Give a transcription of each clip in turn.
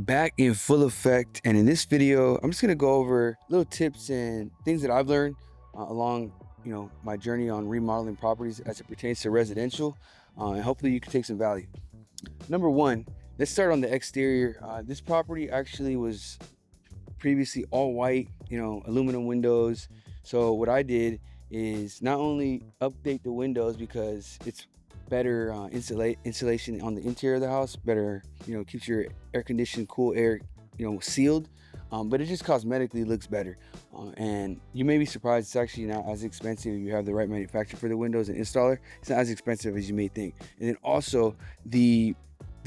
Back in full effect, and in this video I'm just going to go over little tips and things that I've learned along my journey on remodeling properties as it pertains to residential, and hopefully you can take some value. Number one, let's start on the exterior. This property actually was previously all white, aluminum windows. So what I did is not only update the windows because it's better insulation on the interior of the house, better, keeps your air conditioned, cool air, sealed. But it just cosmetically looks better. And you may be surprised, it's actually not as expensive if you have the right manufacturer for the windows and installer. It's not as expensive as you may think. And then also the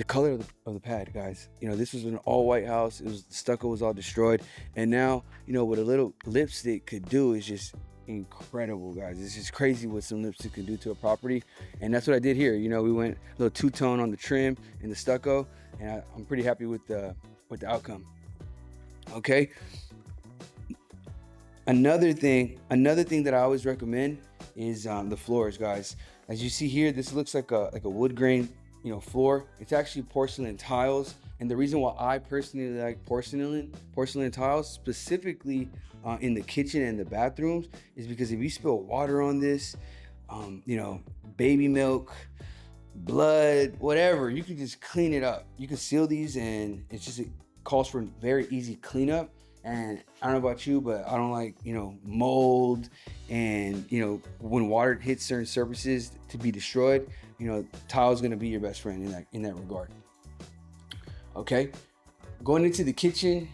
color of the pad, guys. This was an all white house. The stucco was all destroyed. And now, what a little lipstick could do is just incredible, guys. It's just crazy what some lipstick can do to a property. And that's what I did here. We went a little two-tone on the trim and the stucco, and I'm pretty happy with the outcome. Okay. Another thing that I always recommend is the floors, guys. As you see here, this looks like a wood grain floor. It's actually porcelain tiles, and the reason why I personally like porcelain tiles, specifically in the kitchen and the bathrooms, is because if you spill water on this, baby milk, blood, whatever, you can just clean it up. You can seal these, and it calls for very easy cleanup. And I don't know about you, but I don't like, mold and, when water hits certain surfaces to be destroyed. Tile is going to be your best friend in that regard. Okay. Going into the kitchen.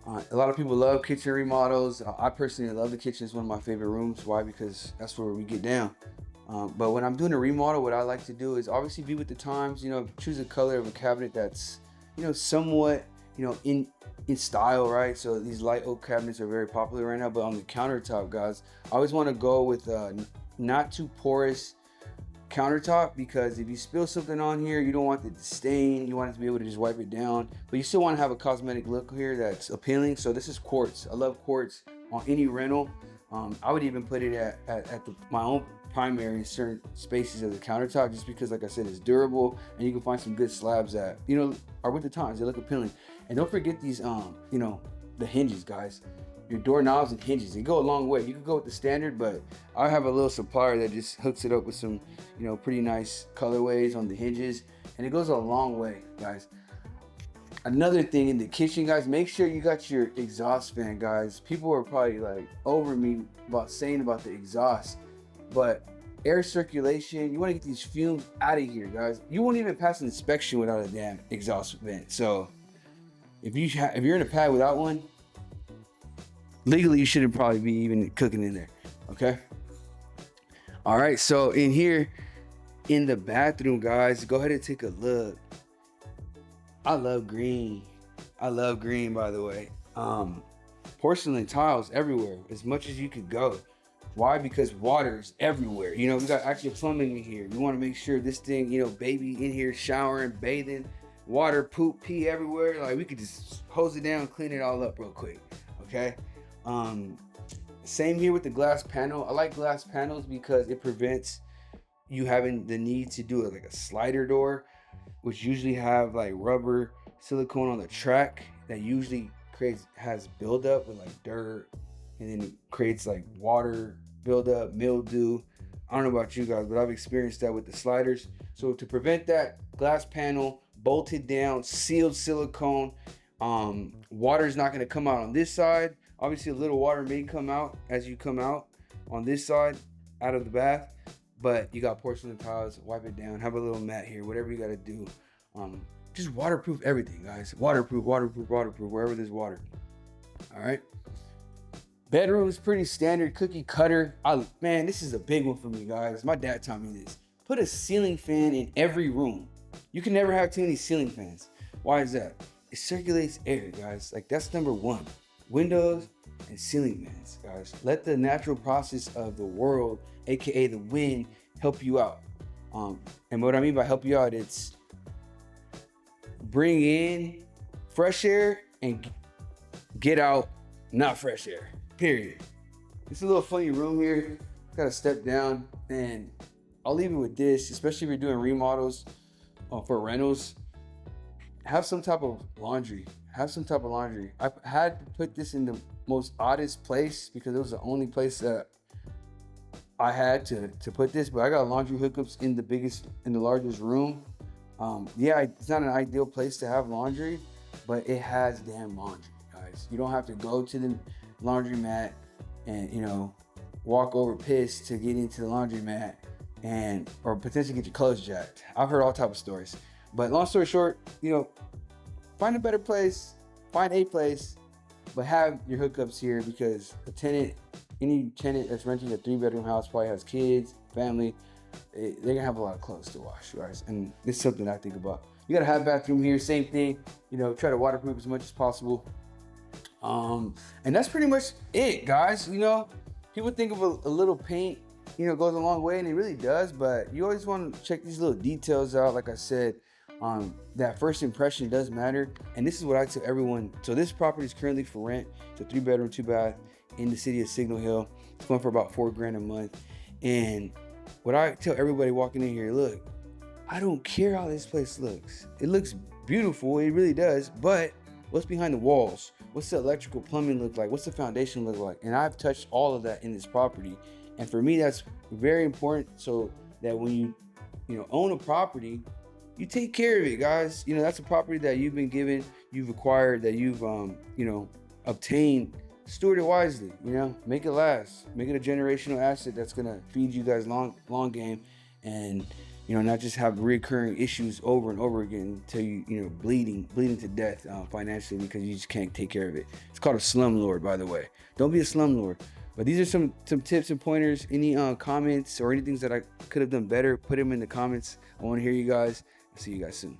A lot of people love kitchen remodels. I personally love the kitchen. It's one of my favorite rooms. Why? Because that's where we get down. But when I'm doing a remodel, what I like to do is obviously be with the times, choose a color of a cabinet that's, somewhat, in style, right? So these light oak cabinets are very popular right now. But on the countertop, guys, I always want to go with not too porous countertop, because if you spill something on here, you don't want it to stain. You want it to be able to just wipe it down, but you still want to have a cosmetic look here that's appealing. So this is quartz. I love quartz on any rental. I would even put it at my own primary in certain spaces of the countertop, just because, like I said, it's durable, and you can find some good slabs that are with the times. They look appealing. And don't forget these the hinges, guys. Your doorknobs and hinges, they go a long way. You can go with the standard, but I have a little supplier that just hooks it up with some pretty nice colorways on the hinges, and it goes a long way, guys. Another thing in the kitchen, guys, make sure you got your exhaust fan, guys. People are probably like over me about saying about the exhaust, but air circulation, you want to get these fumes out of here, guys. You won't even pass an inspection without a damn exhaust vent. So if you're in a pad without one, legally you shouldn't probably be even cooking in there. Okay. All right. So in here, in the bathroom, guys, go ahead and take a look. I love green, by the way. Porcelain tiles everywhere, as much as you could go. Why? Because water is everywhere. We got actual plumbing in here. You want to make sure this thing, baby in here showering, bathing, water, poop, pee everywhere. Like, we could just hose it down, clean it all up real quick. Okay. Same here with the glass panel. I like glass panels because it prevents you having the need to do it like a slider door, which usually have like rubber silicone on the track that usually has buildup with like dirt, and then it creates like water buildup, mildew. I don't know about you guys, but I've experienced that with the sliders. So to prevent that, glass panel, bolted down, sealed silicone. Water is not going to come out on this side. Obviously, a little water may come out as you come out on this side out of the bath, but you got porcelain tiles. Wipe it down. Have a little mat here. Whatever you got to do. Just waterproof everything, guys. Waterproof, wherever there's water. All right. Bedroom is pretty standard, cookie cutter. Man, this is a big one for me, guys. My dad taught me this. Put a ceiling fan in every room. You can never have too many ceiling fans. Why is that? It circulates air, guys. Like, that's number one. Windows and ceiling fans, guys. Let the natural process of the world, aka the wind, help you out. And what I mean by help you out, it's bring in fresh air and get out not fresh air. Period. It's a little funny room here. Gotta step down, and I'll leave it with this, especially if you're doing remodels for rentals. have some type of laundry. Have some type of laundry. I had to put this in the most oddest place because it was the only place that I had to put this, but I got laundry hookups in the largest room. Yeah, it's not an ideal place to have laundry, but it has damn laundry, guys. You don't have to go to the laundromat and, you know, walk over pissed to get into the laundromat and, or potentially get your clothes jacked. I've heard all type of stories, but long story short, you know, find a better place, find a place, but have your hookups here because any tenant that's renting a 3-bedroom house probably has kids, family. They're gonna have a lot of clothes to wash, guys. And this is something I think about. You gotta have a bathroom here, same thing. You know, try to waterproof as much as possible. And that's pretty much it, guys. You know, people think of a little paint, you know, goes a long way, and it really does. But you always want to check these little details out. Like I said, that first impression does matter. And this is what I tell everyone. So this property is currently for rent. It's a 3-bedroom, 2-bath in the city of Signal Hill. It's going for about $4,000 a month. And what I tell everybody walking in here, look, I don't care how this place looks. It looks beautiful, it really does, but what's behind the walls? What's the electrical plumbing look like? What's the foundation look like? And I've touched all of that in this property. And for me, that's very important so that when you own a property, you take care of it, guys. You know, that's a property that you've been given, you've acquired, that you've, obtained. Steward it wisely, you know, make it last, make it a generational asset that's gonna feed you guys long game, and not just have recurring issues over and over again until you bleeding to death financially because you just can't take care of it. It's called a slumlord, by the way. Don't be a slumlord. But these are some tips and pointers. Any comments or anything that I could have done better, put them in the comments. I want to hear you guys. I'll see you guys soon.